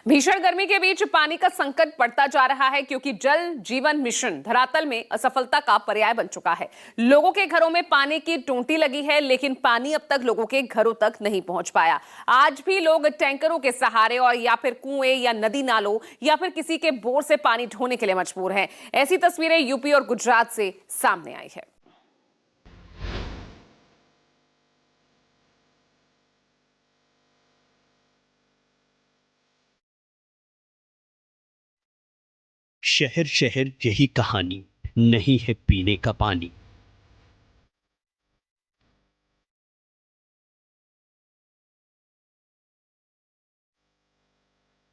भीषण गर्मी के बीच पानी का संकट बढ़ता जा रहा है क्योंकि जल जीवन मिशन धरातल में असफलता का पर्याय बन चुका है। लोगों के घरों में पानी की टोंटी लगी है, लेकिन पानी अब तक लोगों के घरों तक नहीं पहुंच पाया। आज भी लोग टैंकरों के सहारे और या फिर कुएं या नदी नालों या फिर किसी के बोर से पानी ढोने के लिए मजबूर हैं। ऐसी तस्वीरें यूपी और गुजरात से सामने आई है। शहर शहर यही कहानी, नहीं है पीने का पानी।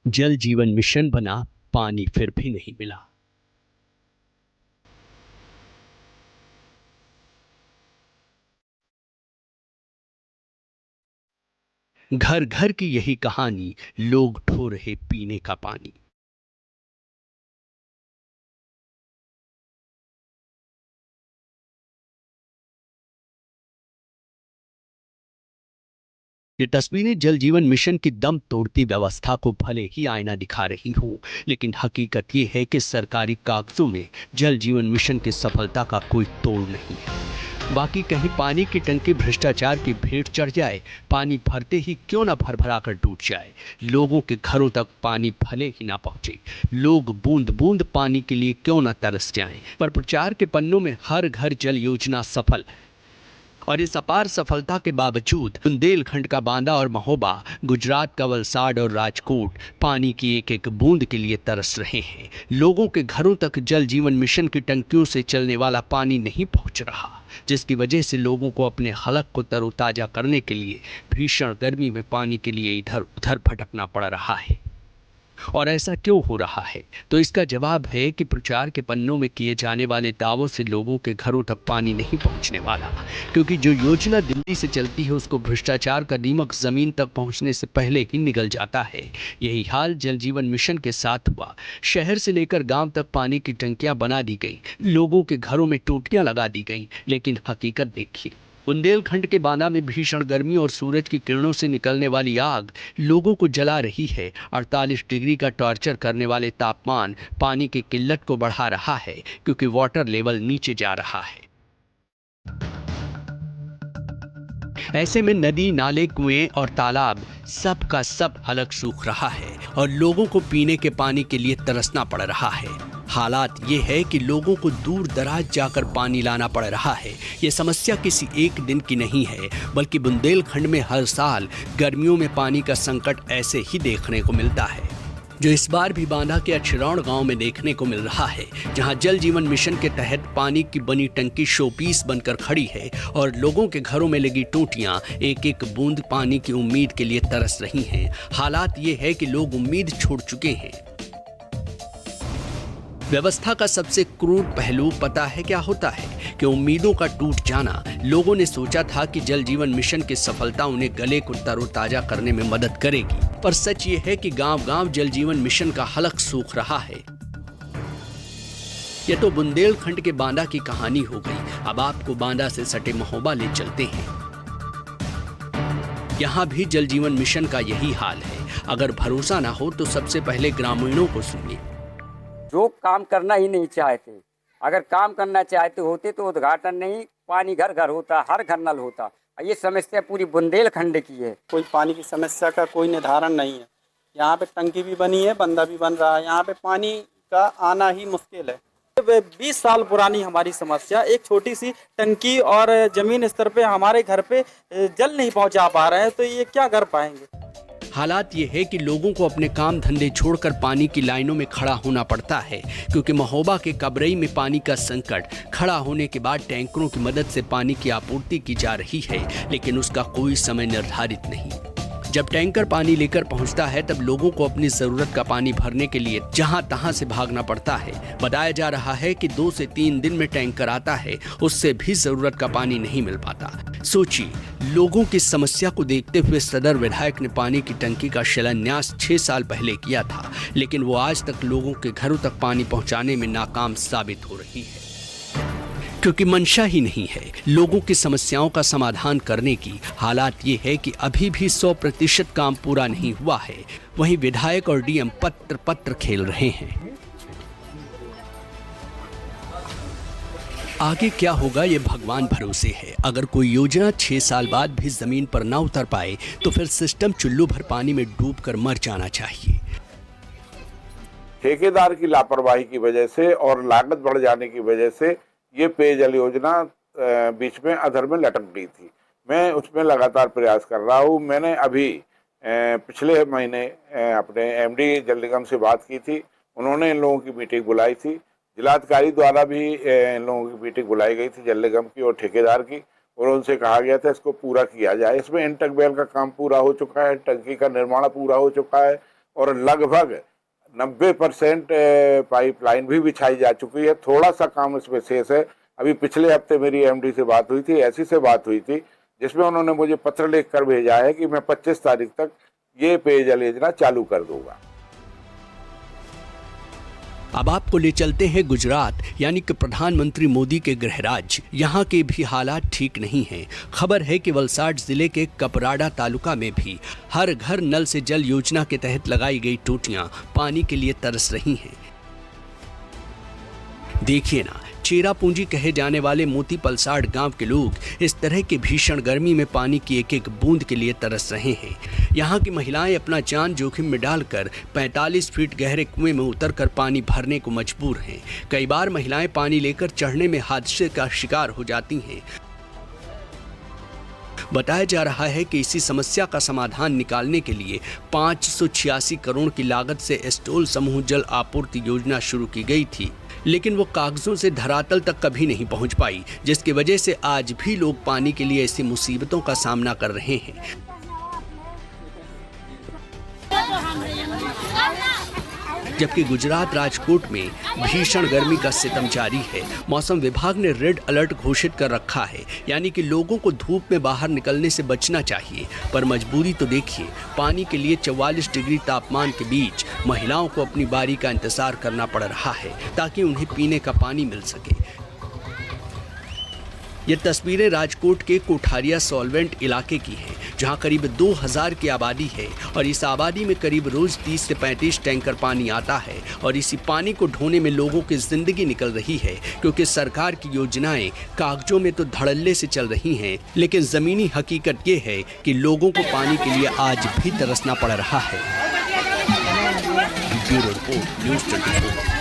जल जीवन मिशन बना, पानी फिर भी नहीं मिला। घर घर की यही कहानी, लोग ढो रहे पीने का पानी। ये तस्वीरें जल जीवन मिशन की दम तोड़ती व्यवस्था को भले ही आईना दिखा रही हो, लेकिन हकीकत ये है कि सरकारी कागजों में जल जीवन मिशन की सफलता का कोई तोड़ नहीं है। बाकी कहीं पानी की टंकी भ्रष्टाचार की भेंट चढ़ जाए, पानी भरते ही क्यों ना भर भरा कर टूट जाए, लोगों के घरों तक पानी भले ही ना पहुंचे, लोग बूंद बूंद पानी के लिए क्यों ना तरस जाएं, पर प्रचार के पन्नों में हर घर जल योजना सफल। और इस अपार सफलता के बावजूद बुंदेलखंड का बांदा और महोबा, गुजरात का वलसाड और राजकोट पानी की एक एक बूंद के लिए तरस रहे हैं। लोगों के घरों तक जल जीवन मिशन की टंकियों से चलने वाला पानी नहीं पहुंच रहा, जिसकी वजह से लोगों को अपने हलक को तरोताजा करने के लिए भीषण गर्मी में पानी के लिए इधर उधर भटकना पड़ रहा है। और ऐसा क्यों हो रहा है? तो इसका जवाब है कि प्रचार के पन्नों में किए जाने वाले दावों से लोगों के घरों तक पानी नहीं पहुंचने वाला, क्योंकि जो योजना दिल्ली से चलती है उसको भ्रष्टाचार का नीमक जमीन तक पहुंचने से पहले ही निगल जाता है। यही हाल जल जीवन मिशन के साथ हुआ। शहर से लेकर गांव तक पानी की टंकियां बना दी गई, लोगों के घरों में टोटियां लगा दी गई, लेकिन हकीकत देखिए, बुंदेलखंड के बांदा में भीषण गर्मी और सूरज की किरणों से निकलने वाली आग लोगों को जला रही है। 48 डिग्री का टॉर्चर करने वाले तापमान पानी की किल्लत को बढ़ा रहा है, क्योंकि वाटर लेवल नीचे जा रहा है। ऐसे में नदी, नाले, कुएं और तालाब सब का सब हलक सूख रहा है और लोगों को पीने के पानी के लिए तरसना पड़ रहा है। हालात ये है कि लोगों को दूर दराज जाकर पानी लाना पड़ रहा है। ये समस्या किसी एक दिन की नहीं है, बल्कि बुंदेलखंड में हर साल गर्मियों में पानी का संकट ऐसे ही देखने को मिलता है, जो इस बार भी बांदा के अछरौड़ गांव में देखने को मिल रहा है, जहां जल जीवन मिशन के तहत पानी की बनी टंकी शोपीस बनकर खड़ी है और लोगों के घरों में लगी टूटियां एक एक बूंद पानी की उम्मीद के लिए तरस रही हैं। हालात ये है कि लोग उम्मीद छोड़ चुके हैं। व्यवस्था का सबसे क्रूर पहलू पता है क्या होता है? कि उम्मीदों का टूट जाना। लोगों ने सोचा था कि जल जीवन मिशन की सफलता उन्हें गले को तरोताजा करने में मदद करेगी, पर सच ये है कि गांव-गांव जल जीवन मिशन का हलक सूख रहा है। यह तो बुंदेलखंड के बांदा की कहानी हो गई। अब आपको बांदा से सटे महोबा ले चलते हैं। यहाँ भी जल जीवन मिशन का यही हाल है। अगर भरोसा ना हो तो सबसे पहले ग्रामीणों को सुनिए। जो काम करना ही नहीं चाहते, अगर काम करना चाहते होते तो उद्घाटन नहीं, पानी घर घर होता, हर घर नल होता। ये समस्या पूरी बुंदेलखंड की है। कोई पानी की समस्या का कोई निर्धारण नहीं है। यहाँ पे टंकी भी बनी है, बंदा भी बन रहा है, यहाँ पे पानी का आना ही मुश्किल है। 20 साल पुरानी हमारी समस्या, एक छोटी सी टंकी और जमीन स्तर पे हमारे घर पे जल नहीं पहुँचा पा रहे हैं, तो ये क्या कर पाएंगे? हालात ये है कि लोगों को अपने काम धंधे छोड़कर पानी की लाइनों में खड़ा होना पड़ता है, क्योंकि महोबा के कबरई में पानी का संकट खड़ा होने के बाद टैंकरों की मदद से पानी की आपूर्ति की जा रही है, लेकिन उसका कोई समय निर्धारित नहीं। जब टैंकर पानी लेकर पहुंचता है तब लोगों को अपनी जरूरत का पानी भरने के लिए जहां तहां से भागना पड़ता है। बताया जा रहा है कि 2 से 3 दिन में टैंकर आता है, उससे भी जरूरत का पानी नहीं मिल पाता। सोचिए, लोगों की समस्या को देखते हुए सदर विधायक ने पानी की टंकी का शिलान्यास 6 साल पहले किया था, लेकिन वो आज तक लोगों के घरों तक पानी पहुंचाने में नाकाम साबित हो रही है। क्योंकि मंशा ही नहीं है लोगों की समस्याओं का समाधान करने की। हालात ये है कि अभी भी 100% काम पूरा नहीं हुआ है। वहीं विधायक और डीएम पत्र खेल रहे हैं। आगे क्या होगा ये भगवान भरोसे है। अगर कोई योजना 6 साल बाद भी जमीन पर ना उतर पाए तो फिर सिस्टम चुल्लू भर पानी में डूबकर मर जाना चाहिए। ठेकेदार की लापरवाही की वजह से और लागत बढ़ जाने की वजह से ये पेयजल योजना बीच में अधर में लटक गई थी। मैं उसमें लगातार प्रयास कर रहा हूँ। मैंने अभी पिछले महीने अपने एमडी जल निगम से बात की थी। उन्होंने इन लोगों की मीटिंग बुलाई थी। जिलाधिकारी द्वारा भी इन लोगों की मीटिंग बुलाई गई थी जल निगम की और ठेकेदार की, और उनसे कहा गया था इसको पूरा किया जाए। इसमें इंटक बेल का काम पूरा हो चुका है, टंकी का निर्माण पूरा हो चुका है और लगभग 90% पाइपलाइन भी बिछाई जा चुकी है। थोड़ा सा काम इसमें शेष है। अभी पिछले हफ्ते मेरी एमडी से बात हुई थी, ऐसी से बात हुई थी, जिसमें उन्होंने मुझे पत्र लिख कर भेजा है कि मैं 25 तारीख तक ये पेयजल योजना चालू कर दूंगा। अब आपको ले चलते हैं गुजरात, यानी कि प्रधानमंत्री मोदी के गृह राज्य। यहाँ के भी हालात ठीक नहीं हैं। खबर है कि वलसाड जिले के कपराड़ा तालुका में भी हर घर नल से जल योजना के तहत लगाई गई टोटियां पानी के लिए तरस रही हैं। देखिए ना, चेरा पूंजी कहे जाने वाले मोती पलसाड़ गांव के लोग इस तरह की भीषण गर्मी में पानी की एक एक बूंद के लिए तरस रहे हैं। यहाँ की महिलाएं अपना जान जोखिम में डालकर 45 फीट गहरे कुएं में उतरकर पानी भरने को मजबूर हैं। कई बार महिलाएं पानी लेकर चढ़ने में हादसे का शिकार हो जाती हैं। बताया जा रहा है कि इसी समस्या का समाधान निकालने के लिए 586 करोड़ की लागत से एस्टोल समूह जल आपूर्ति योजना शुरू की गई थी, लेकिन वो कागजों से धरातल तक कभी नहीं पहुंच पाई, जिसकी वजह से आज भी लोग पानी के लिए ऐसी मुसीबतों का सामना कर रहे हैं। जबकि गुजरात राजकोट में भीषण गर्मी का सितम जारी है। मौसम विभाग ने रेड अलर्ट घोषित कर रखा है, यानी कि लोगों को धूप में बाहर निकलने से बचना चाहिए। पर मजबूरी तो देखिए, पानी के लिए 44 डिग्री तापमान के बीच महिलाओं को अपनी बारी का इंतजार करना पड़ रहा है ताकि उन्हें पीने का पानी मिल सके। ये तस्वीरें राजकोट के कोठारिया सॉल्वेंट इलाके की हैं, जहां करीब 2000 की आबादी है और इस आबादी में करीब रोज 30 से 35 टैंकर पानी आता है और इसी पानी को ढोने में लोगों की जिंदगी निकल रही है, क्योंकि सरकार की योजनाएं कागजों में तो धड़ल्ले से चल रही हैं, लेकिन जमीनी हकीकत ये है कि लोगों को पानी के लिए आज भी तरसना पड़ रहा है। Bureau report, news 24।